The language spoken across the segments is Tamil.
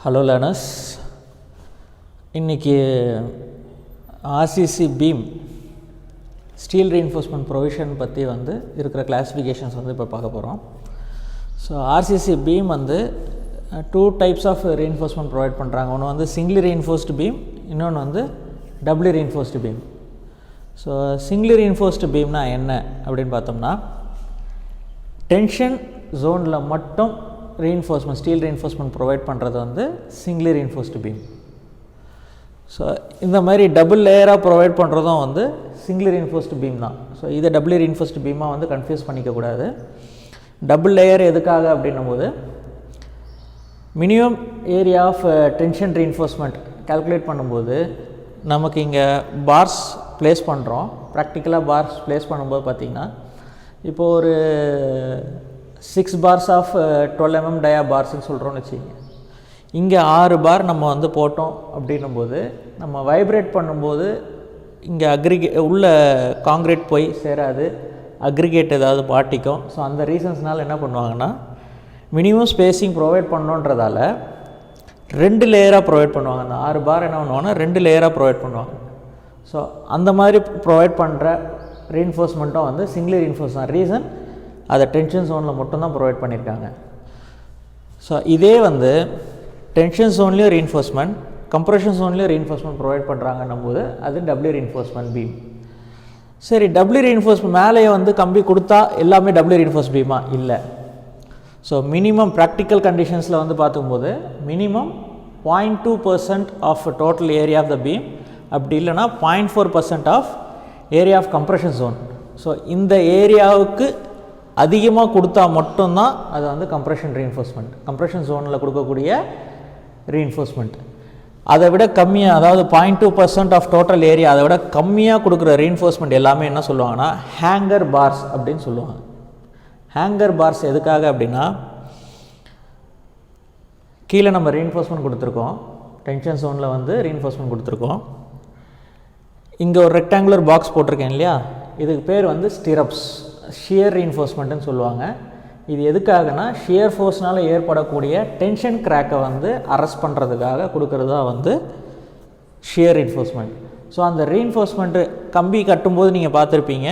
ஹலோ லேர்னர்ஸ், இன்றைக்கி RCC beam steel reinforcement provision பற்றி இருக்கிற கிளாஸிஃபிகேஷன்ஸ் இப்போ பார்க்க போகிறோம். So RCC beam two types of reinforcement provide பண்ணுறாங்க. ஒன்று சிங்கிளி ரீஎன்ஃபோர்ஸ்டு பீம், இன்னொன்று doubly reinforced beam. So singly reinforced பீம்னா என்ன அப்படின்னு பார்த்தோம்னா, டென்ஷன் ஜோனில் மட்டும் ரீஎன்ஃபோர்ஸ்மெண்ட் ஸ்டீல் ரீஎன்ஃபோர்ஸ்மெண்ட் ப்ரொவைட் பண்ணுறது சிங்கிளி ரீஎன்ஃபோர்ஸ்டு பீம். ஸோ இந்த மாதிரி டபுள் லேயராக ப்ரொவைட் பண்ணுறதும் சிங்கிளி ரீஎன்ஃபோர்ஸ்டு பீம் தான். ஸோ இதை டபுள்லி ரீஎன்ஃபோர்ஸ்டு பீமாக கன்ஃபியூஸ் பண்ணிக்கக்கூடாது. டபுள் லேயர் எதுக்காக அப்படின்னும் போது, minimum area of tension reinforcement calculate பண்ணும்போது நமக்கு இங்கே பார்ஸ் ப்ளேஸ் பண்ணுறோம். ப்ராக்டிக்கலாக பார்ஸ் ப்ளேஸ் பண்ணும்போது பார்த்திங்கன்னா, இப்போது ஒரு 6 பார்ஸ் ஆஃப் 12 mm டயா பார்ஸ்ன்னு சொல்கிறோன்னு வச்சுக்கிங்க. இங்கே 6 பார் நம்ம போட்டோம் அப்படின்னும்போது, நம்ம வைப்ரேட் பண்ணும்போது இங்கே உள்ள காங்க்ரீட் போய் சேராது, அக்ரிகேட் ஏதாவது பாட்டிக்கும். ஸோ அந்த ரீசன்ஸ்னால் என்ன பண்ணுவாங்கன்னா, மினிமம் ஸ்பேஸிங் ப்ரொவைட் பண்ணோன்றதால 2 லேயராக ப்ரொவைட் பண்ணுவாங்க. அந்த 6 பார் என்ன பண்ணுவாங்கன்னா 2 லேயராக ப்ரொவைட் பண்ணுவாங்க. ஸோ அந்த மாதிரி ப்ரொவைட் பண்ணுற ரீஎன்ஃபோர்ஸ்மெண்ட்டும் சிங்கிளி ரீஎன்ஃபோர்ஸ் தான். ரீசன், அதை டென்ஷன் ஜோனில் மட்டும்தான் ப்ரொவைட் பண்ணியிருக்காங்க. ஸோ இதே டென்ஷன் ஜோன்லேயும் ரீஎன்ஃபோர்ஸ்மெண்ட், கம்ப்ரெஷன் ஜோன்லேயும் ரீஎன்ஃபோர்ஸ்மெண்ட் ப்ரொவைட் பண்ணுறாங்கன்னும் போது அது டபுள்யூ ரீஎன்ஃபோர்ஸ்மெண்ட் பீம். சரி, டபுள்யூ ரீஎன்ஃபோர்ஸ்மெண்ட் மேலேயே கம்பி கொடுத்தா எல்லாமே டபுள்யூ ரீஎன்ஃபோர்ஸ் பீமா? இல்லை. ஸோ மினிமம் ப்ராக்டிக்கல் கண்டிஷன்ஸில் பார்க்கும்போது minimum 0.2% of total area of the beam, அப்படி இல்லைனா 0.4% of area of compression zone. So இந்த ஏரியாவுக்கு அதிகமாக கொடுத்தா மட்டும்தான் அது கம்ப்ரெஷன் ரீஎன்ஃபோர்ஸ்மெண்ட், கம்ப்ரெஷன் ஜோனில் கொடுக்கக்கூடிய ரீஎன்ஃபோர்ஸ்மெண்ட். அதை விட கம்மியாக, அதாவது 0.2% ஆஃப் டோட்டல் ஏரியா, அதை விட கம்மியாக கொடுக்குற ரீஎன்ஃபோர்ஸ்மெண்ட் எல்லாமே என்ன சொல்லுவாங்கன்னா ஹேங்கர் பார்ஸ் அப்படின்னு சொல்லுவாங்க. ஹேங்கர் பார்ஸ் எதுக்காக அப்படின்னா, கீழே நம்ம ரீஎன்ஃபோர்ஸ்மெண்ட் கொடுத்துருக்கோம், டென்ஷன் ஜோனில் ரீஎன்ஃபோர்ஸ்மெண்ட் கொடுத்துருக்கோம். இங்கே ஒரு ரெக்டாங்குலர் பாக்ஸ் போட்டிருக்கேன் இல்லையா, இதுக்கு பேர் ஸ்டிரப்ஸ், ஷியர் ரீஎன்ஃபோர்ஸ்மெண்ட்டுன்னு சொல்லுவாங்க. இது எதுக்காகனா, ஷியர் ஃபோர்ஸ்னால் ஏற்படக்கூடிய டென்ஷன் கிராக்கை அரெஸ்ட் பண்ணுறதுக்காக கொடுக்கறது தான் ஷியர் ரீஎன்ஃபோர்ஸ்மெண்ட். ஸோ அந்த ரீஎன்ஃபோர்ஸ்மெண்ட்டு கம்பி கட்டும்போது நீங்கள் பார்த்துருப்பீங்க,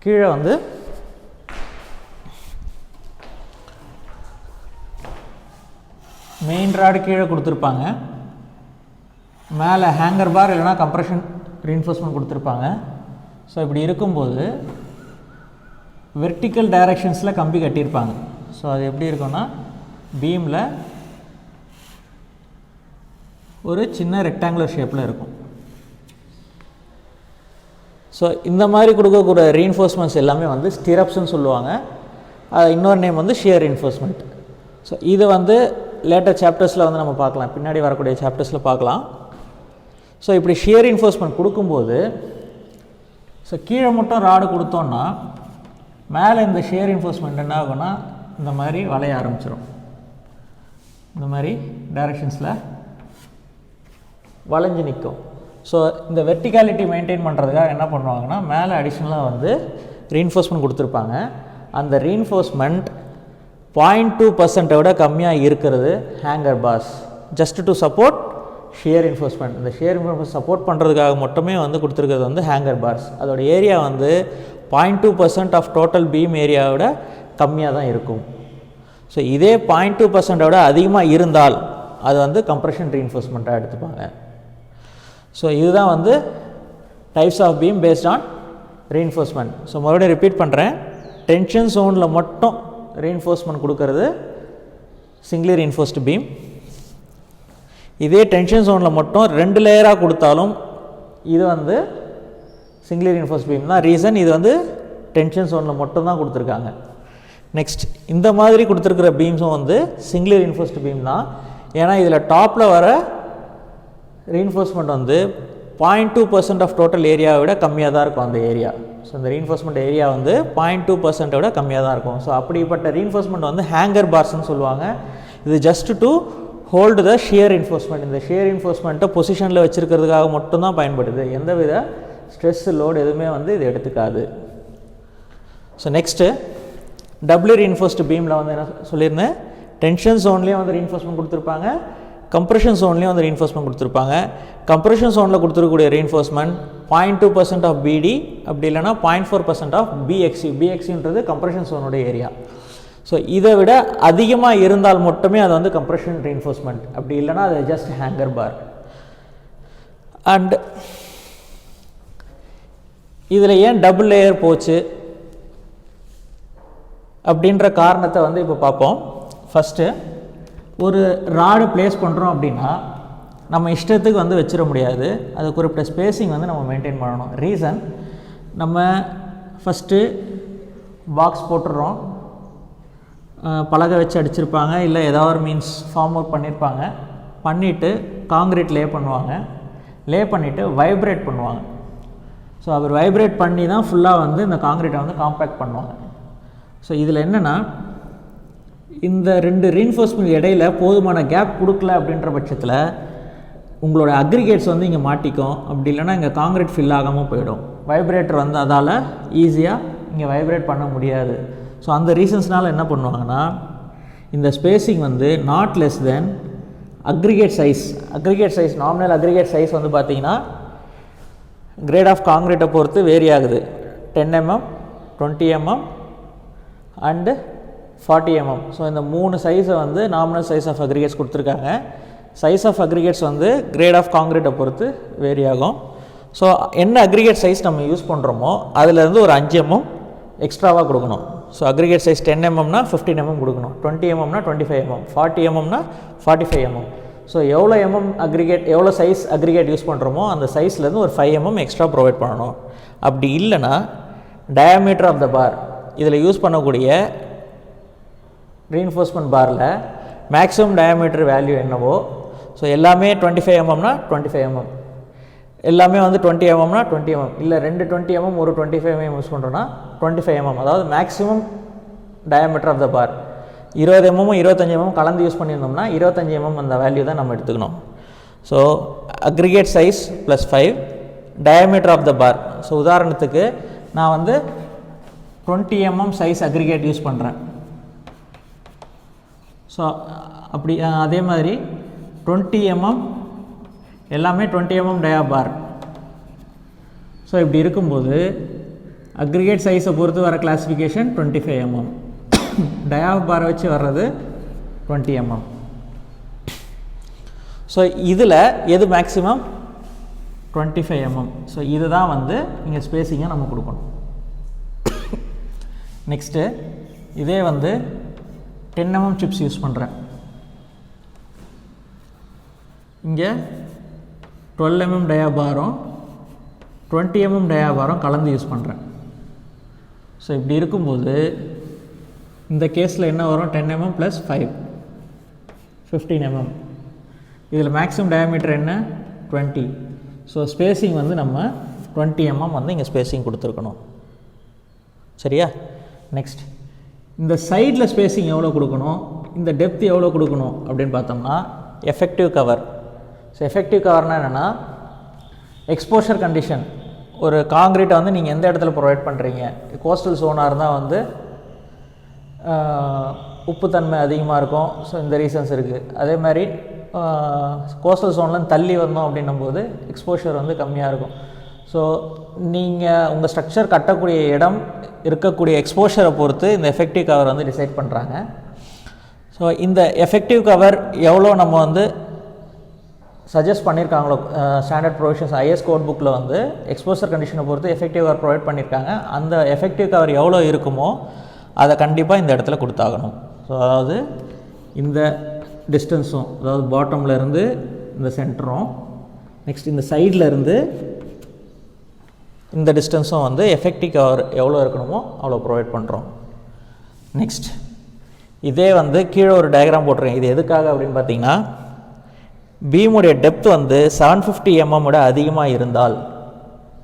கீழே மெயின் ராடு கீழே கொடுத்துருப்பாங்க, மேலே ஹேங்கர் பார் இல்லைனா கம்ப்ரெஷன் ரீஎன்ஃபோர்ஸ்மெண்ட் கொடுத்துருப்பாங்க. ஸோ இப்படி இருக்கும்போது வெர்டிக்கல் டைரக்ஷன்ஸில் கம்பி கட்டியிருப்பாங்க. ஸோ அது எப்படி இருக்குன்னா, பீமில் ஒரு சின்ன ரெக்டாங்குலர் ஷேப்பில் இருக்கும். ஸோ இந்த மாதிரி கொடுக்கக்கூடிய ரீஎன்ஃபோர்ஸ்மெண்ட்ஸ் எல்லாமே ஸ்டிரப்ஸ்ன்னு சொல்லுவாங்க. இன்னொரு நேம் ஷியர் ரீஎன்ஃபோர்ஸ்மெண்ட். ஸோ இது லேட்டர் சாப்டர்ஸில் நம்ம பார்க்கலாம், பின்னாடி வரக்கூடிய சாப்டர்ஸில் பார்க்கலாம். ஸோ இப்படி ஷியர் ரீஎன்ஃபோர்ஸ்மெண்ட் கொடுக்கும்போது, ஸோ கீழே மட்டும் ராடு கொடுத்தோன்னா மேலே இந்த ஷியர் ரீஎன்ஃபோர்ஸ்மெண்ட் என்ன ஆகும்னா இந்த மாதிரி வளைய ஆரம்பிச்சிடும். இந்த மாதிரி டைரக்ஷன்ஸில் வளைஞ்சு நிற்கும். ஸோ இந்த வெர்டிகாலிட்டி மெயின்டைன் பண்ணுறதுக்காக என்ன பண்ணுவாங்கன்னா, மேலே அடிஷ்னலாக ரீஎன்ஃபோர்ஸ்மெண்ட் கொடுத்துருப்பாங்க. அந்த ரீஎன்ஃபோர்ஸ்மெண்ட் 0.2% விட கம்மியாக இருக்கிறது hanger bars, just to support shear reinforcement. இந்த ஷியர் ரீஎன்ஃபோர்ஸ்மெண்ட் சப்போர்ட் பண்ணுறதுக்காக மட்டுமே கொடுத்துருக்கிறது ஹேங்கர் பார்ஸ். அதோட ஏரியா 0.2% ஆஃப் டோட்டல் பீம் ஏரியாவோட கம்மியாக தான் இருக்கும். ஸோ இதே 0.2% விட அதிகமாக இருந்தால் அது கம்ப்ரெஷன் ரீஎன்ஃபோர்ஸ்மெண்ட்டாக எடுத்துப்பாங்க. ஸோ இதுதான் types of beam based on reinforcement. So மறுபடியும் ரிப்பீட் பண்ணுறேன், டென்ஷன் ஜோனில் மட்டும் ரீஎன்ஃபோர்ஸ்மெண்ட் கொடுக்கறது சிங்கிளி ரீஎன்ஃபோர்ஸ்டு பீம். இதே டென்ஷன் ஜோனில் மட்டும் 2 லேயராக கொடுத்தாலும் இது சிங்கிளி ரீஎன்ஃபோர்ஸ்டு பீம் தான். ரீசன், இது டென்ஷன் ஜோனில் மட்டும் தான் கொடுத்துருக்காங்க. நெக்ஸ்ட், இந்த மாதிரி கொடுத்துருக்கிற பீம்ஸும் சிங்கிளி ரீஎன்ஃபோர்ஸ்டு பீம் தான். ஏன்னா இதில் டாப்பில் வர ரீஎன்ஃபோர்ஸ்மெண்ட் 0.2% ஆஃப் டோட்டல் ஏரியாவை விட கம்மியாக தான் இருக்கும் அந்த ஏரியா. ஸோ இந்த ரீஎன்ஃபோர்ஸ்மெண்ட் ஏரியா 0.2% விட கம்மியாக தான் இருக்கும். ஸோ அப்படிப்பட்ட ரீஎன்ஃபோர்ஸ்மெண்ட் ஹேங்கர் பார்ஸ்ன்னு சொல்லுவாங்க. இது just to hold the shear reinforcement. இந்த ஷியர் ரீஎன்ஃபோர்ஸ்மெண்ட்டை பொசிஷனில் வச்சுருக்கிறதுக்காக மட்டும்தான் பயன்படுது. எந்தவித ஸ்ட்ரெஸ் லோடு எதுவுமே இது எடுத்துக்காது. ஸோ நெக்ஸ்ட்டு டபுள்யூ ரீஎன்ஃபோர்ஸ்டு பீமில் என்ன சொல்லியிருந்தேன், டென்ஷன் ஜோன்லேயும் வந்து ரீஎன்ஃபோர்ஸ்மெண்ட் கொடுத்துருப்பாங்க, கம்ப்ரெஷன் ஜோன்லேயும் வந்து ரீஎன்ஃபோர்ஸ்மெண்ட் கொடுத்துருப்பாங்க. கம்ப்ரெஷன் ஜோனில் கொடுத்துருக்கக்கூடிய ரீஎன்ஃபோர்ஸ்மெண்ட் 0.2% ஆஃப் பிடி, அப்படி இல்லைனா 0.4% ஆஃப் பிஎக்சி. பிஎக்சின்றது கம்ப்ரெஷன் ஜோனுடைய ஏரியா. ஸோ இதை விட அதிகமாக இருந்தால் மட்டுமே அது வந்து கம்ப்ரெஷன் ரீஎன்ஃபோர்ஸ்மெண்ட், அப்படி இல்லைனா அது ஜஸ்ட் ஹேங்கர் பார். அண்ட் இதில் ஏன் டபுள் லேயர் போச்சு அப்படின்ற காரணத்தை வந்து இப்போ பார்ப்போம். ஃபஸ்ட்டு, ஒரு ராடு ப்ளேஸ் பண்ணுறோம் அப்படின்னா நம்ம இஷ்டத்துக்கு வந்து வச்சிட முடியாது, அது குறிப்பிட்ட ஸ்பேஸிங் வந்து நம்ம மெயின்டைன் பண்ணணும். ரீசன், நம்ம ஃபஸ்ட்டு பாக்ஸ் போட்டுடுறோம், பலகை வச்சு அடிச்சிருப்பாங்க, இல்லை ஏதாவது ஒரு மீன்ஸ் ஃபார்ம் ஒர்க் பண்ணியிருப்பாங்க, பண்ணிவிட்டு காங்கிரீட் லே பண்ணுவாங்க, லே பண்ணிவிட்டு வைப்ரேட் பண்ணுவாங்க. ஸோ அவர் வைப்ரேட் பண்ணி தான் ஃபுல்லாக வந்து இந்த காங்கிரீட்டை வந்து காம்பேக்ட் பண்ணுவாங்க. ஸோ இதில் என்னென்னா, இந்த ரெண்டு ரீஎன்ஃபோர்ஸ்மெண்ட் இடையில போதுமான கேப் கொடுக்கல அப்படின்ற பட்சத்தில் உங்களோட அக்ரிகேட்ஸ் வந்து இங்கே மாட்டிக்கும், அப்படி இல்லைனா இங்கே காங்கிரீட் ஃபில் ஆகாமல் போயிடும். வைப்ரேட்டர் வந்து அதால் ஈஸியாக இங்கே வைப்ரேட் பண்ண முடியாது. ஸோ அந்த ரீசன்ஸ்னால் என்ன பண்ணுவாங்கன்னா, இந்த ஸ்பேஸிங் வந்து not less then aggregate size. Aggregate size, nominal aggregate size வந்து பார்த்திங்கன்னா கிரேட் ஆஃப் காங்கிரீட்டை பொறுத்து வேரி ஆகுது. 10 mm, 20 mm and 40 mm. So இந்த 3 சைஸை வந்து நாமினல் சைஸ் ஆஃப் அக்ரிகேட்ஸ் கொடுத்துருக்காங்க. சைஸ் ஆஃப் அக்ரிகேட்ஸ் வந்து கிரேட் ஆஃப் காங்கிரீட்டை பொறுத்து வேரி ஆகும். ஸோ என்ன அக்ரிகேட் சைஸ் நம்ம யூஸ் பண்ணுறோமோ அதுலேருந்து ஒரு 5 mm எக்ஸ்ட்ராவாக கொடுக்கணும். ஸோ அக்ரிகேட் சைஸ் 10 mmனா 15 mm கொடுக்கணும், 20 mmனா 25 mm, 40 mmனா 45 mm. ஸோ எவ்வளோ அக்ரிகேட், எவ்வளோ சைஸ் அக்ரிகேட் யூஸ் பண்ணுறோமோ அந்த சைஸ்லேருந்து ஒரு 5 mm எக்ஸ்ட்ரா ப்ரொவைட் பண்ணணும். அப்படி இல்லைனா டயாமீட்டர் ஆஃப் த பார், இதில் யூஸ் பண்ணக்கூடிய ரீஎன்ஃபோர்ஸ்மெண்ட் பாரில் மேக்ஸிமம் டயாமீட்டர் வேல்யூ என்னவோ, ஸோ எல்லாமே 25 mmனா 25 mm, எல்லாமே வந்து 20 mmனா 20 mm, இல்லை 2 20 mm ஒரு 25 mm யூஸ் பண்ணுறோன்னா 25 mm, அதாவது maximum diameter of the bar. 20 mm 25 mm கலந்து யூஸ் பண்ணியிருந்தோம்னா 25 mm அந்த வேல்யூ தான் நம்ம எடுத்துக்கணும். So aggregate size plus 5, diameter of the bar. So உதாரணத்துக்கு நான் வந்து 20 mm சைஸ் அக்ரிகேட் யூஸ் பண்ணுறேன். ஸோ அப்படி அதே மாதிரி 20 mm எல்லாமே 20 mm டயா பார். ஸோ இப்படி இருக்கும்போது அக்ரிகேட் சைஸை பொறுத்து வர கிளாஸிஃபிகேஷன் 25 mm, டயா பாரை வச்சு வர்றது 20 mm. ஸோ இதில் எது மேக்ஸிமம்? 25 mm. ஸோ இது தான் வந்து இங்கே ஸ்பேஸிங்கை நம்ம கொடுக்கணும். நெக்ஸ்ட்டு, இதே வந்து 10 mm சிப்ஸ் யூஸ் பண்ணுறேன், இங்கே 12 mm டயா பாரும் 20 mm டயா பாரும் கலந்து யூஸ் பண்ணுறேன். ஸோ இப்படி இருக்கும்போது இந்த கேஸில் என்ன வரும்? 10 mm + 5 15 mm. இதில் மேக்ஸிமம் டயாமீட்டர் என்ன? 20. ஸோ ஸ்பேஸிங் வந்து நம்ம 20 mm வந்து இங்கே ஸ்பேஸிங் கொடுத்துருக்கணும். சரியா? நெக்ஸ்ட், இந்த சைடில் ஸ்பேஸிங் எவ்வளோ கொடுக்கணும், இந்த டெப்த் எவ்வளோ கொடுக்கணும் அப்படின்னு பார்த்தோம்னா எஃபெக்டிவ் கவர். ஸோ எஃபெக்டிவ் கவர்னால் என்னென்னா, எக்ஸ்போஷர் கண்டிஷன். ஒரு காங்கிரீட்டை வந்து நீங்கள் எந்த இடத்துல ப்ரொவைட் பண்ணுறீங்க, கோஸ்டல் ஜோனாக இருந்தால் வந்து உப்புத்தன்மை அதிகமாக இருக்கும். ஸோ இந்த ரீசன்ஸ் இருக்குது. அதே மாதிரி கோஸ்டல் ஜோன்லேருந்து தள்ளி வந்தோம் அப்படின்னும்போது எக்ஸ்போஷர் வந்து கம்மியாக இருக்கும். ஸோ நீங்கள் உங்கள் ஸ்ட்ரக்சர் கட்டக்கூடிய இடம் இருக்கக்கூடிய எக்ஸ்போஷரை பொறுத்து இந்த எஃபெக்டிவ் கவர் வந்து டிசைட் பண்ணுறாங்க. ஸோ இந்த எஃபெக்டிவ் கவர் எவ்வளோ நம்ம வந்து சஜஸ்ட் பண்ணியிருக்காங்களோ, ஸ்டாண்டர்ட் ப்ரொவிஷன்ஸ் ஐஎஸ் கோட் புக்கில் வந்து எக்ஸ்போஷர் கண்டிஷனை பொறுத்து எஃபெக்டிவ் கவர் ப்ரொவைட் பண்ணியிருக்காங்க. அந்த எஃபெக்டிவ் கவர் எவ்வளோ இருக்குமோ அதை கண்டிப்பாக இந்த இடத்துல கொடுத்தாகணும். ஸோ அதாவது இந்த டிஸ்டன்ஸும், அதாவது பாட்டமில் இருந்து இந்த சென்டரும், நெக்ஸ்ட் இந்த சைடில் இருந்து இந்த டிஸ்டன்ஸும் வந்து எஃபெக்டிவ் கவர் எவ்வளோ இருக்கணுமோ அவ்வளோ ப்ரொவைட் பண்ணுறோம். நெக்ஸ்ட், இதே வந்து கீழே ஒரு டயக்ராம் போட்டுருக்கேன். இது எதுக்காக அப்படின்னு பார்த்தீங்கன்னா, பீமுடைய டெப்த் வந்து 750 mm விட அதிகமாக இருந்தால்,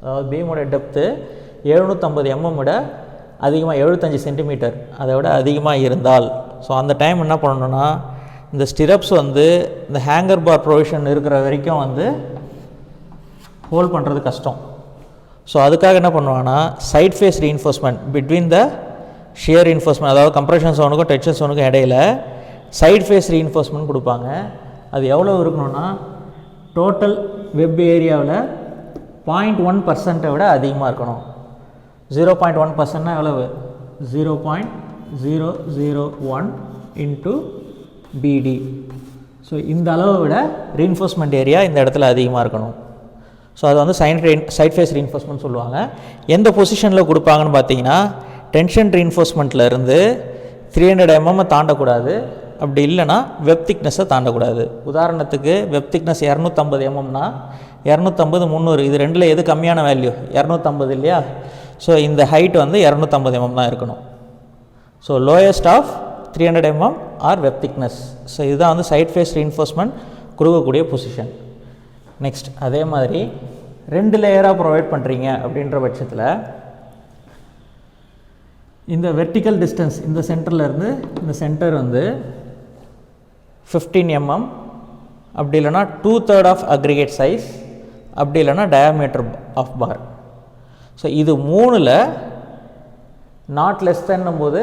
அதாவது பீமுடைய டெப்த்து 750 mm விட அதிகமாக 75 சென்டிமீட்டர் அதை விட அதிகமாக இருந்தால், ஸோ அந்த டைம் என்ன பண்ணணுன்னா, இந்த ஸ்டிரப்ஸ் வந்து இந்த ஹேங்கர் பார் ப்ரொவிஷன் இருக்கிற வரைக்கும் வந்து ஹோல்ட் பண்ணுறது கஷ்டம். ஸோ அதுக்காக என்ன பண்ணுவாங்கன்னா, side face reinforcement between the shear reinforcement, அதாவது கம்ப்ரெஷன் ஜோனுக்கும் டென்ஷன் ஜோனுக்கும் இடையில சைட் ஃபேஸ் ரீஇன்ஃபோர்ஸ்மெண்ட் கொடுப்பாங்க. அது எவ்வளோ இருக்கணும்னா டோட்டல் வெப் ஏரியாவில் 0.1% விட அதிகமாக இருக்கணும். 0.1%னா எவ்வளவு? 0.001 இன்ட்டு பிடி. ஸோ இந்த அளவை விட ரீஇன்ஃபோர்ஸ்மெண்ட் ஏரியா இந்த இடத்துல அதிகமாக இருக்கணும். ஸோ அது வந்து சைட் ஃபேஸ் ரீஇன்ஃபோர்ஸ்மெண்ட் சொல்லுவாங்க. எந்த பொசிஷனில் கொடுப்பாங்கன்னு பார்த்தீங்கன்னா டென்ஷன் ரீஇன்ஃபோர்ஸ்மெண்ட்டில் இருந்து 300 mm தாண்டக்கூடாது. அப்படி இல்லைனா வெப் திக்னஸை தாண்டக்கூடாது. உதாரணத்துக்கு வெப் திக்னஸ் 250 mmனா 250 300 இது ரெண்டில் எது கம்மியான வேல்யூ? 250 இல்லையா? ஸோ இந்த ஹைட் வந்து 250 mm தான் இருக்கணும். So lowest of 300 mm or web thickness. So இதுதான் வந்து சைட் ஃபேஸ் ரீஇன்ஃபோர்ஸ்மெண்ட் கொடுக்கக்கூடிய பொசிஷன். நெக்ஸ்ட் அதே மாதிரி 2 லேயராக ப்ரொவைட் பண்ணுறீங்க அப்படின்ற பட்சத்தில் இந்த வெர்டிக்கல் டிஸ்டன்ஸ் இந்த சென்டர்லேருந்து இந்த சென்டர் வந்து 15 mm, அப்படி இல்லைனா 2/3 ஆஃப் அக்ரிகேட் சைஸ், அப்படி இல்லைனா டயாமீட்டர் ஆஃப் பார். ஸோ இது 3ல் நாட் லெஸ் தென்னும் போது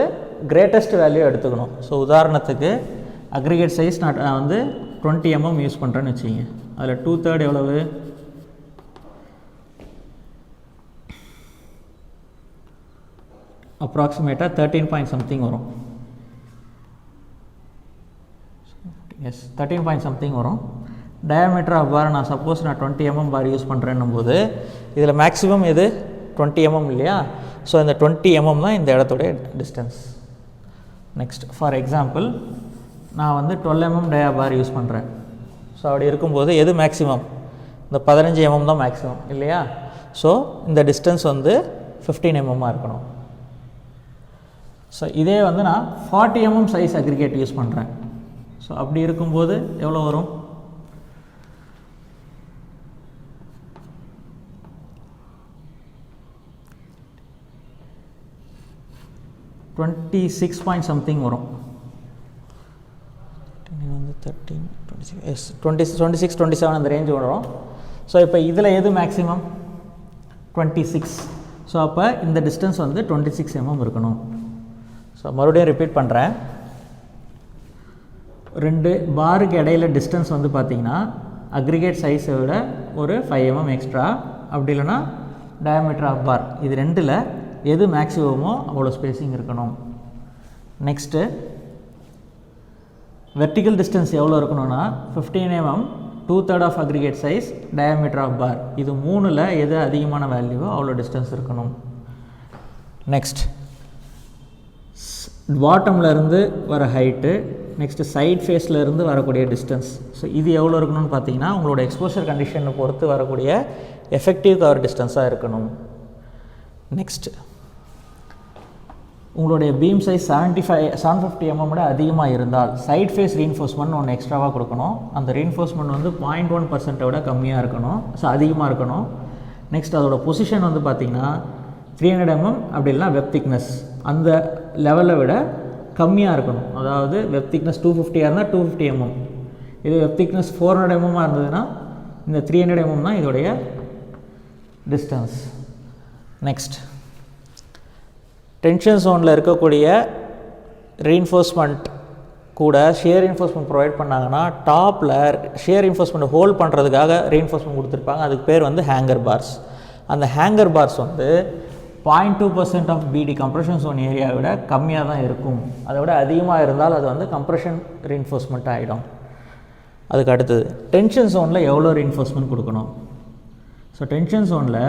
கிரேட்டஸ்ட் வேல்யூ எடுத்துக்கணும். ஸோ உதாரணத்துக்கு அக்ரிகேட் சைஸ் நான் வந்து 20 mm யூஸ் பண்ணுறேன்னு வச்சுங்க. அதில் 2/3 எவ்வளவு? அப்ராக்சிமேட்டாக 13 பாயிண்ட் சம்திங் வரும். எஸ் 13 பாயிண்ட் சம்திங் வரும். டயாமீட்டர் ஆஃப் பார் நான் சப்போஸ் நான் 20 mm பார் யூஸ் பண்ணுறேன்னும் போது இதில் மேக்ஸிமம் எது? 20 mm இல்லையா? ஸோ இந்த 20 mm தான் இந்த இடத்துடைய டிஸ்டன்ஸ். நெக்ஸ்ட் ஃபார் எக்ஸாம்பிள் நான் வந்து 12 mm டயா பார் யூஸ் பண்ணுறேன். ஸோ அப்படி இருக்கும்போது எது மேக்ஸிமம்? இந்த 15 mm தான் மேக்ஸிமம் இல்லையா? ஸோ இந்த டிஸ்டன்ஸ் வந்து 15 mm இருக்கணும். ஸோ இதே வந்து நான் 40 mm சைஸ் அக்ரிகேட் யூஸ் பண்ணுறேன். ஸோ அப்படி இருக்கும்போது எவ்வளோ வரும்? 26 பாயிண்ட் சம்திங் வரும். 26 27 அந்த ரேஞ்சு வரும். ஸோ இப்போ இதில் எது மேக்ஸிமம்? 26. ஸோ அப்போ இந்த டிஸ்டன்ஸ் வந்து 26 mm இருக்கணும். ஸோ மறுபடியும் ரிப்பீட் பண்ணுறேன். 2 பாருக்கு இடையில டிஸ்டன்ஸ் வந்து பார்த்திங்கன்னா அக்ரிகேட் சைஸை விட ஒரு 5 mm எக்ஸ்ட்ரா, அப்படி இல்லைனா டயாமீட்டர் ஆஃப் பார், இது ரெண்டில் எது மேக்ஸிமமோ அவ்வளோ ஸ்பேஸிங் இருக்கணும். நெக்ஸ்ட்டு வெர்டிக்கல் டிஸ்டன்ஸ் எவ்வளோ இருக்கணும்னா 15 mm, 2/3 of aggregate size, diameter of bar, இது 3ல் எது அதிகமான வேல்யூவோ அவ்வளோ டிஸ்டன்ஸ் இருக்கணும். நெக்ஸ்ட் பாட்டமில் இருந்து வர ஹைட்டு, நெக்ஸ்ட்டு சைட் ஃபேஸில் இருந்து வரக்கூடிய டிஸ்டன்ஸ். ஸோ இது எவ்வளோ இருக்கணும்னு பார்த்தீங்கன்னா உங்களோட எக்ஸ்போஷர் கண்டிஷனை பொறுத்து வரக்கூடிய எஃபெக்டிவ் கவர் டிஸ்டன்ஸாக இருக்கணும். நெக்ஸ்ட் உங்களுடைய பீம் சைஸ் 750 mm விட அதிகமாக இருந்தால் சைட் ஃபேஸ் ரீஇன்ஃபோர்ஸ்மெண்ட் ஒன்று எக்ஸ்ட்ராவாக கொடுக்கணும். அந்த ரீஇன்ஃபோர்ஸ்மெண்ட் வந்து 0.1% விட கம்மியாக இருக்கணும். ஸோ அதிகமாக இருக்கணும். நெக்ஸ்ட் அதோட பொசிஷன் வந்து பார்த்திங்கன்னா 300 mm அப்படி இல்லைனா வெப் திக்னஸ் அந்த லெவலை விட கம்மியாக இருக்கணும். அதாவது வெப் திக்னஸ் 250 இருந்தால் 250 mm, இது வெப் திக்னஸ் 400 mm இருந்ததுன்னா இந்த 300 mm தான் இதோடைய டிஸ்டன்ஸ். நெக்ஸ்ட் டென்ஷன் ஜோனில் இருக்கக்கூடிய ரீஇன்ஃபோர்ஸ்மெண்ட் கூட ஷியர் ரீஇன்ஃபோர்ஸ்மெண்ட் ப்ரொவைட் பண்ணாங்கன்னா டாப்பில் ஷியர் ரீஇன்ஃபோர்ஸ்மெண்ட் ஹோல்ட் பண்ணுறதுக்காக ரீஇன்ஃபோர்ஸ்மெண்ட் கொடுத்துருப்பாங்க. அதுக்கு பேர் வந்து ஹேங்கர் பார்ஸ். அந்த ஹேங்கர் பார்ஸ் வந்து 0.2% ஆஃப் பிடி கம்ப்ரெஷன் ஜோன் ஏரியாவை விட கம்மியாக தான் இருக்கும். அதை விட அதிகமாக இருந்தால் அது வந்து கம்ப்ரெஷன் ரீஇன்ஃபோர்ஸ்மெண்ட் ஆகிடும். அதுக்கு அடுத்தது டென்ஷன் ஜோனில் எவ்வளோ ரீஇன்ஃபோர்ஸ்மெண்ட் கொடுக்கணும்? ஸோ டென்ஷன் ஜோனில்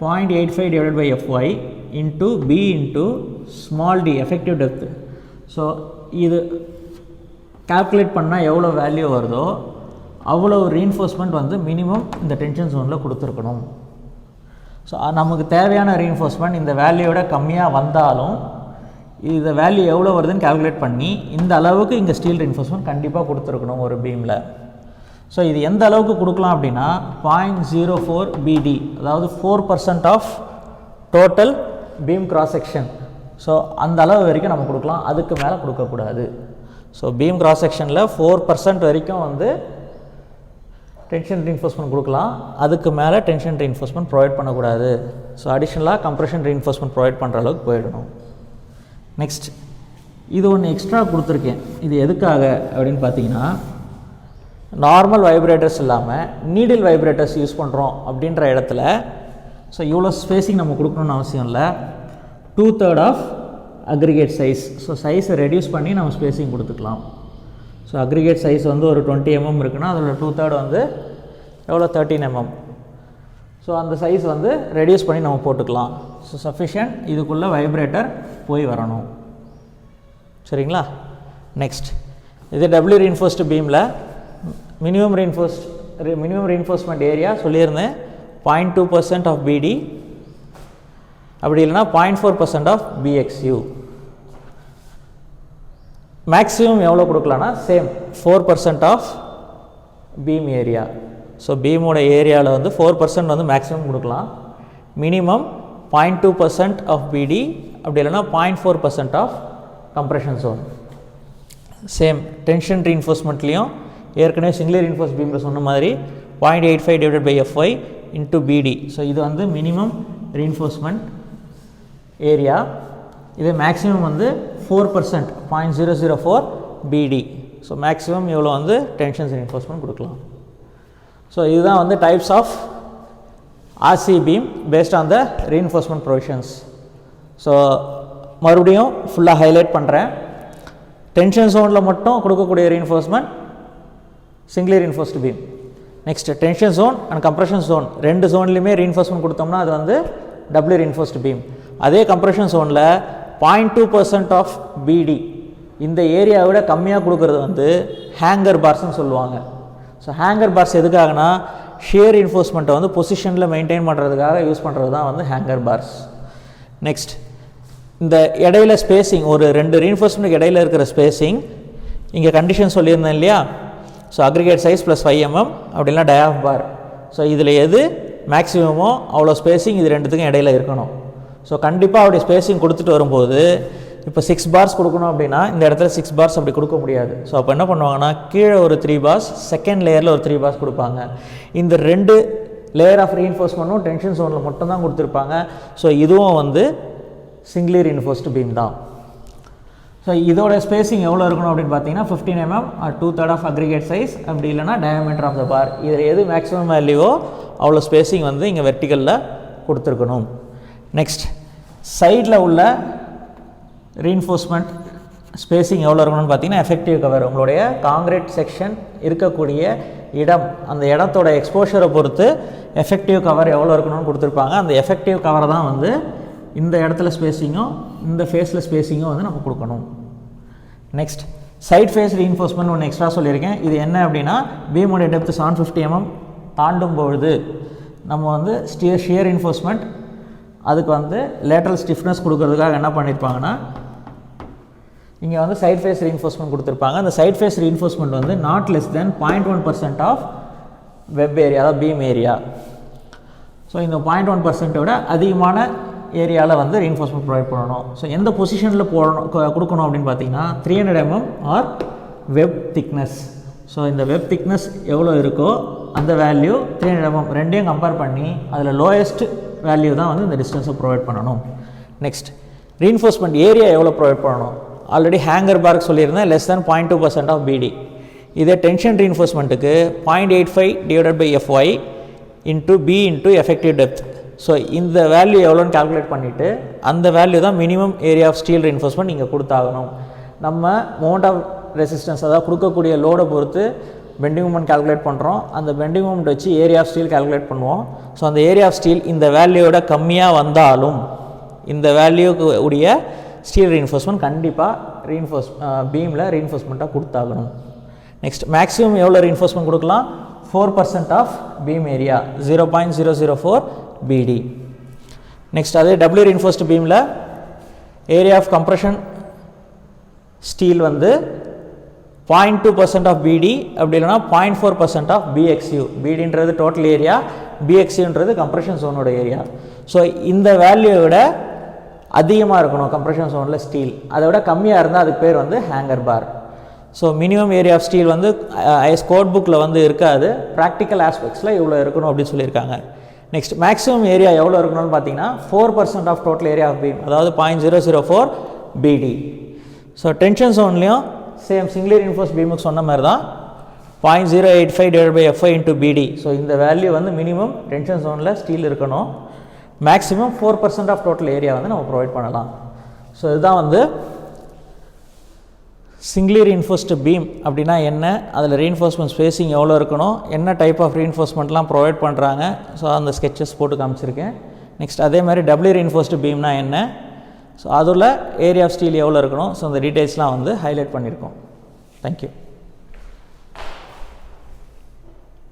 0.85 divided by Fy into B into small d effective depth. So இது கால்குலேட் பண்ணால் எவ்வளோ வேல்யூ வருதோ அவ்வளோ ரீஇன்ஃபோர்ஸ்மெண்ட் வந்து மினிமம் இந்த டென்ஷன் ஜோனில் கொடுத்துருக்கணும். ஸோ நமக்கு தேவையான ரீஇன்ஃபோர்ஸ்மெண்ட் இந்த வேல்யூவோட கம்மியாக வந்தாலும் இந்த வேல்யூ எவ்வளோ வருதுன்னு கால்குலேட் பண்ணி இந்த அளவுக்கு இங்கே ஸ்டீல் ரீஇன்ஃபோர்ஸ்மெண்ட் கண்டிப்பாக கொடுத்துருக்கணும் ஒரு பீமில். ஸோ இது எந்த அளவுக்கு கொடுக்கலாம் அப்படின்னா 0.04 BD, அதாவது 4% of total beam cross section. So அந்த அளவு வரைக்கும் நம்ம கொடுக்கலாம், அதுக்கு மேலே கொடுக்கக்கூடாது. ஸோ பீம் கிராஸ் செக்ஷனில் 4% வரைக்கும் வந்து டென்ஷன் ரீஇன்ஃபோர்ஸ்மெண்ட் கொடுக்கலாம், அதுக்கு மேலே டென்ஷன் ரீஇன்ஃபோர்ஸ்மெண்ட் ப்ரொவைட் பண்ணக்கூடாது. ஸோ அடிஷ்னலாக கம்ப்ரெஷன் ரீஇன்ஃபோர்ஸ்மெண்ட் ப்ரொவைட் பண்ணுற அளவுக்கு போயிடணும். நெக்ஸ்ட் இது ஒன்று எக்ஸ்ட்ரா கொடுத்துருக்கேன். இது எதுக்காக அப்படின்னு பார்த்தீங்கன்னா, நார்மல் வைப்ரேட்டர்ஸ் இல்லாமல் நீடில் வைப்ரேட்டர்ஸ் யூஸ் பண்ணுறோம் அப்படின்ற இடத்துல ஸோ இவ்வளோ ஸ்பேஸிங் நம்ம கொடுக்கணுன்னு அவசியம் இல்லை. 2/3 ஆஃப் அக்ரிகேட் சைஸ். ஸோ சைஸை ரெடியூஸ் பண்ணி நம்ம ஸ்பேஸிங் கொடுத்துக்கலாம். ஸோ அக்ரிகேட் சைஸ் வந்து ஒரு 20 mm இருக்குன்னா அதோட 2/3 வந்து எவ்வளோ 13 mm. ஸோ அந்த சைஸ் வந்து ரெடியூஸ் பண்ணி நம்ம போட்டுக்கலாம். ஸோ சஃபிஷியன்ட் இதுக்குள்ளே வைப்ரேட்டர் போய் வரணும். சரிங்களா? நெக்ஸ்ட் இது டபிள்யூ ரீஇன்ஃபோர்ஸ்டு பீமில் மினிமம் ரீஇன்ஃபோர்ஸ்மெண்ட் ஏரியா சொல்லியிருந்தேன் 0.2% ஆஃப் பிடி, அப்படி இல்லைனா 0.4% ஆஃப் பிஎக்ஸ்யூ. மேக்ஸிமம் எவ்வளோ கொடுக்கலான்னா same 4% of beam area. So பீமோட ஏரியாவில் வந்து 4% வந்து மேக்ஸிமம் கொடுக்கலாம். மினிமம் 0.2% ஆஃப் பிடி, அப்படி இல்லைனா 0.4% of compression zone. Same tension ரீஇன்ஃபோர்ஸ்மெண்ட்லேயும் ஏற்கனவே சிங்கிள் ரீஇன்ஃபோர்ஸ் பீமில் சொன்ன மாதிரி 0.85 divided by FY into BD. So இது வந்து மினிமம் ரீஇன்ஃபோர்ஸ்மெண்ட் ஏரியா. இது மேக்ஸிமம் வந்து 4% 0.004 பிடி. ஸோ மேக்ஸிமம் இவ்வளோ வந்து டென்ஷன்ஸ் ரீஇன்ஃபோர்ஸ்மெண்ட் கொடுக்கலாம். ஸோ இதுதான் வந்து types of RC beam based on the reinforcement provisions. So மறுபடியும் ஃபுல்லாக ஹைலைட் பண்ணுறேன். டென்ஷன் ஜோனில் மட்டும் கொடுக்கக்கூடிய reinforcement single reinforced beam. Next tension zone and compression zone ரெண்டு ஜோன்லையுமே ரீஇன்ஃபோர்ஸ்மெண்ட் கொடுத்தோம்னா அது வந்து டபிள்யூ ரீஇன்ஃபோர்ஸ்டு பீம். அதே கம்ப்ரெஷன் ஜோனில் 0.2% ஆஃப் பிடி இந்த ஏரியாவை விட கம்மியாக கொடுக்குறது வந்து ஹேங்கர் பார்ஸ்ன்னு சொல்லுவாங்க. ஸோ ஹேங்கர் பார்ஸ் எதுக்காகனா ஷியர் ரீஇன்ஃபோர்ஸ்மெண்ட்டை வந்து பொசிஷனில் மெயின்டைன் பண்ணுறதுக்காக யூஸ் பண்ணுறது தான் வந்து ஹேங்கர் பார்ஸ். நெக்ஸ்ட் இந்த இடையில ஸ்பேஸிங், ஒரு ரெண்டு ரீஇன்ஃபோர்ஸ்மெண்ட்டுக்கு இடையில இருக்கிற ஸ்பேஸிங் இங்கே கண்டிஷன் சொல்லியிருந்தேன் இல்லையா? So aggregate size plus 5 mm அப்படின்னா டயாஃப் பார். ஸோ இதில் எது மேக்ஸிமமோ அவ்வளோ ஸ்பேஸிங் இது ரெண்டுத்துக்கும் இடையில இருக்கணும். ஸோ கண்டிப்பாக அப்படி ஸ்பேஸிங் கொடுத்துட்டு வரும்போது இப்போ 6 bars கொடுக்கணும் அப்படின்னா இந்த இடத்துல 6 bars அப்படி கொடுக்க முடியாது. ஸோ அப்போ என்ன பண்ணுவாங்கன்னா கீழே ஒரு 3 bars, செகண்ட் லேயரில் ஒரு 3 bars கொடுப்பாங்க. இந்த ரெண்டு லேயர் ஆஃப் ரீஇன்ஃபோர்ஸ்மெண்ட்டும் டென்ஷன் ஜோனில் மட்டும்தான் கொடுத்துருப்பாங்க. ஸோ இதுவும் வந்து சிங்கிள் ரீஇன்ஃபோர்ஸ்டு பீம் தான். ஸோ இதோட ஸ்பேஸிங் எவ்வளோ இருக்கணும் அப்படின்னு பார்த்தீங்கன்னா 15 mm or 2/3 of aggregate size, அப்படி இல்லைனா டயாமீட்டர் ஆஃப் த பார். இதில் எது மேக்ஸிமம் வேல்யூவோ அவ்வளோ ஸ்பேஸிங் வந்து இங்கே வெர்டிக்கலில் கொடுத்துருக்கணும். நெக்ஸ்ட் சைடில் உள்ள ரீஇன்ஃபோர்ஸ்மெண்ட் ஸ்பேஸிங் எவ்வளோ இருக்கணும்னு பார்த்தீங்கன்னா எஃபெக்டிவ் கவர், உங்களுடைய காங்கிரீட் செக்ஷன் இருக்கக்கூடிய இடம், அந்த இடத்தோட எக்ஸ்போஷரை பொறுத்து எஃபெக்டிவ் கவர் எவ்வளோ இருக்கணும்னு கொடுத்துருப்பாங்க. அந்த எஃபெக்டிவ் கவரை தான் வந்து இந்த இடத்துல ஸ்பேஸிங்கும் இந்த ஃபேஸில் ஸ்பேஸிங்கும் வந்து நம்ம கொடுக்கணும். நெக்ஸ்ட் சைட் ஃபேஸ் ரீஇன்ஃபோர்ஸ்மெண்ட் ஒன்று எக்ஸ்ட்ரா சொல்லியிருக்கேன். இது என்ன அப்படின்னா பீமோடைய டெப்த் 750 mm தாண்டும் பொழுது நம்ம வந்து ஷியர் ரீஇன்ஃபோர்ஸ்மெண்ட் அதுக்கு வந்து லேட்டரல் ஸ்டிஃப்னஸ் கொடுக்கறதுக்காக என்ன பண்ணியிருப்பாங்கன்னா இங்கே வந்து சைட் ஃபேஸ் ரீஇன்ஃபோர்ஸ்மெண்ட் கொடுத்துருப்பாங்க. அந்த சைட் ஃபேஸ் ரீஇன்ஃபோர்ஸ்மெண்ட் வந்து not less than 0.1% of web area, அதாவது பீம் ஏரியா. ஸோ இந்த 0.1% விட அதிகமான ஏரியாவில் வந்து ரீஇன்ஃபோர்ஸ்மெண்ட் ப்ரொவைட் பண்ணணும். ஸோ எந்த பொசிஷனில் கொடுக்கணும் அப்படின்னு பார்த்தீங்கன்னா 300 mm or web thickness. So இந்த வெப் திக்னஸ் எவ்வளோ இருக்கோ அந்த வேல்யூ 300 mm ரெண்டையும் கம்பேர் பண்ணி அதில் லோயஸ்ட் வேல்யூ தான் வந்து இந்த டிஸ்டன்ஸை ப்ரொவைட் பண்ணணும். நெக்ஸ்ட் ரீஇன்ஃபோர்ஸ்மெண்ட் ஏரியா எவ்வளோ ப்ரொவைட் பண்ணணும்? ஆல்ரெடி ஹேங்கர் பார்க் சொல்லியிருந்தேன் லெஸ் தேன் 0.2% ஆஃப் பிடி. இதே டென்ஷன் ரீஇன்ஃபோர்ஸ்மெண்ட்டுக்கு 0.85 divided by FY into B into effective depth. So இந்த வேல்யூ எவ்வளோன்னு கால்குலேட் பண்ணிவிட்டு அந்த வேல்யூ தான் minimum area of steel reinforcement நீங்கள் கொடுத்தாகணும். நம்ம மோமெண்ட் ஆஃப் ரெசிஸ்டன்ஸ் அதாவது கொடுக்கக்கூடிய லோடை பொறுத்து பெண்டிங் மூமெண்ட் கால்குலேட் பண்ணுறோம். அந்த பெண்டிங் மூமெண்ட் வச்சு ஏரியா ஆஃப் ஸ்டீல் கால்குலேட் பண்ணுவோம். ஸோ அந்த ஏரியா ஆஃப் ஸ்டீல் இந்த வேல்யூவோட கம்மியாக வந்தாலும் இந்த வேல்யூக்கு உடைய ஸ்டீல் ரீஇன்ஃபோர்ஸ்மெண்ட் கண்டிப்பாக பீமில் ரீஇன்ஃபோர்ஸ்மெண்ட்டாக கொடுத்தாகணும். நெக்ஸ்ட் மேக்ஸிமம் எவ்வளோ ரீஇன்ஃபோர்ஸ்மெண்ட் கொடுக்கலாம்? 4% of beam area 0.004 BD. Next அதே டபிள்யூ ரீஇன்ஃபோர்ஸ்டு பீமில் ஏரியா ஆஃப் கம்ப்ரெஷன் ஸ்டீல் வந்து 0.2% ஆஃப் BD, அப்படி இல்லைனா 0.4% ஆஃப் BXU. BDன்றது டோட்டல் ஏரியா, BXUன்றது கம்ப்ரெஷன் ஜோனோட ஏரியா. ஸோ இந்த வேல்யூவை விட அதிகமாக இருக்கணும் கம்ப்ரெஷன் ஜோனில் ஸ்டீல். அதை விட கம்மியாக இருந்தால் அதுக்கு பேர் வந்து hanger bar. So minimum area of steel வந்து ஐஎஸ் கோட் புக்கில் வந்து இருக்காது, ப்ராக்டிக்கல் ஆஸ்பெக்ட்ஸில் இவ்வளோ இருக்கணும் அப்படின்னு சொல்லியிருக்காங்க. நெக்ஸ்ட் மேக்ஸிமம் ஏரியா எவ்வளோ இருக்கணும்னு பார்த்தீங்கன்னா 4% of total area of beam, அதாவது 0.004 BD. ஸோ டென்ஷன் ஜோன்லேயும் சேம் சிங்கிளி ரீஇன்ஃபோர்ஸ்ட் பீமுக்கு சொன்ன மாதிரி தான் 0.085 / Fi × BD. ஸோ இந்த வேல்யூ வந்து மினிமம் டென்ஷன் ஜோனில் ஸ்டீல் இருக்கணும். மேக்ஸிமம் 4% ஆஃப் டோட்டல் ஏரியா வந்து நம்ம ப்ரொவைட் பண்ணலாம். ஸோ இதுதான் வந்து சிங்கிளி ரீஇன்ஃபோர்ஸ்டு பீம் அப்படின்னா என்ன, அதில் ரீஇன்ஃபோர்ஸ்மெண்ட் ஸ்பேசிங் எவ்வளோ இருக்கணும், என்ன டைப் ஆஃப் ரீஇன்ஃபோர்ஸ்மெண்ட்லாம் ப்ரொவைட் பண்ணுறாங்க. ஸோ அந்த ஸ்கெச்சஸ் போட்டு காமிச்சிருக்கேன். நெக்ஸ்ட் அதே மாதிரி டபுள்யூ ரீஇன்ஃபோர்ஸ்டு பீம்னா என்ன, ஸோ அதில் ஏரியா ஆஃப் ஸ்டீல் எவ்வளோ இருக்கணும், ஸோ அந்த டீட்டெயில்ஸ்லாம் வந்து ஹைலைட் பண்ணியிருக்கோம். தேங்க்யூ.